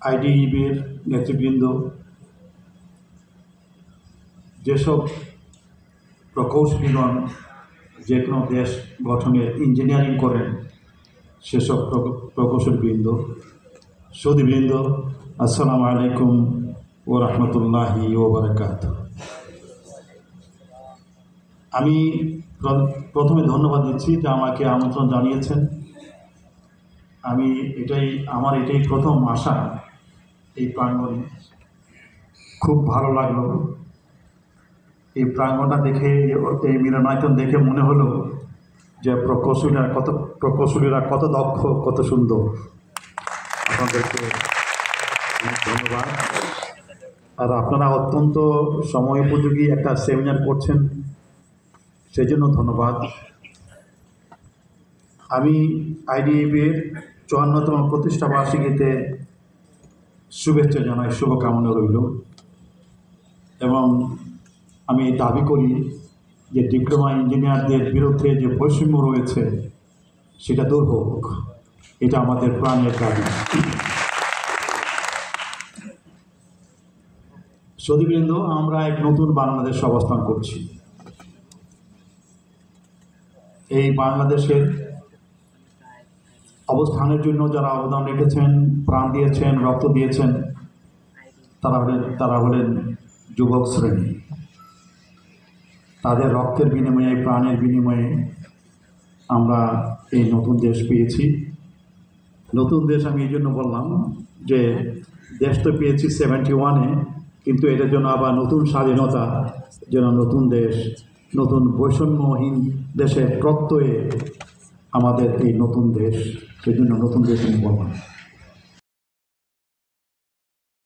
আইডিইবির নেতৃবৃন্দ, যেসব প্রকৌশলীগণ যে কোনো দেশ গঠনের ইঞ্জিনিয়ারিং করেন, সেসব প্রকৌশলবৃন্দ, সুধীবৃন্দ, আসসালামু আলাইকুম ও রহমতুল্লাহি ওয়া বারাকাতুহু। আমি প্রথমে ধন্যবাদ দিচ্ছি যে আমাকে আমন্ত্রণ জানিয়েছেন। আমার এটাই প্রথম আসা এই প্রাঙ্গণে। খুব ভালো লাগলো এই প্রাঙ্গণটা দেখে, এই মিলনায়তন দেখে মনে হলো যে প্রকৌশলীরা কত দক্ষ, কত সুন্দর। আপনাদেরকে ধন্যবাদ। আর আপনারা অত্যন্ত সময় উপযোগী একটা সেমিনার করছেন, সেই জন্য ধন্যবাদ। আমি আইডিইবির 54তম প্রতিষ্ঠা বার্ষিকীতে শুভেচ্ছা জানাই, শুভকামনা রইল। এবং আমি দাবি করি যে ডিপ্লোমা ইঞ্জিনিয়ারদের বিরুদ্ধে যে বৈষম্য রয়েছে সেটা দূর হোক, এটা আমাদের প্রাণের দাবি। সুধীবৃন্দ, আমরা এক নতুন বাংলাদেশ অবস্থান করছি। এই বাংলাদেশের অবস্থানের জন্য যারা অবদান রেখেছেন, প্রাণ দিয়েছেন, রক্ত দিয়েছেন, তারা হলেন যুবক শ্রেণী। তাদের রক্তের বিনিময়ে, প্রাণের বিনিময়ে আমরা এই নতুন দেশ পেয়েছি। নতুন দেশ আমি এই জন্য বললাম যে দেশ তো পেয়েছি 71-এ, কিন্তু এটার জন্য আবার নতুন স্বাধীনতা, যেন নতুন দেশ, নতুন বৈষম্যহীন দেশের প্রত্যয়ে আমাদের এই নতুন দেশ, সেই জন্য নতুন দেশ আমি বললাম।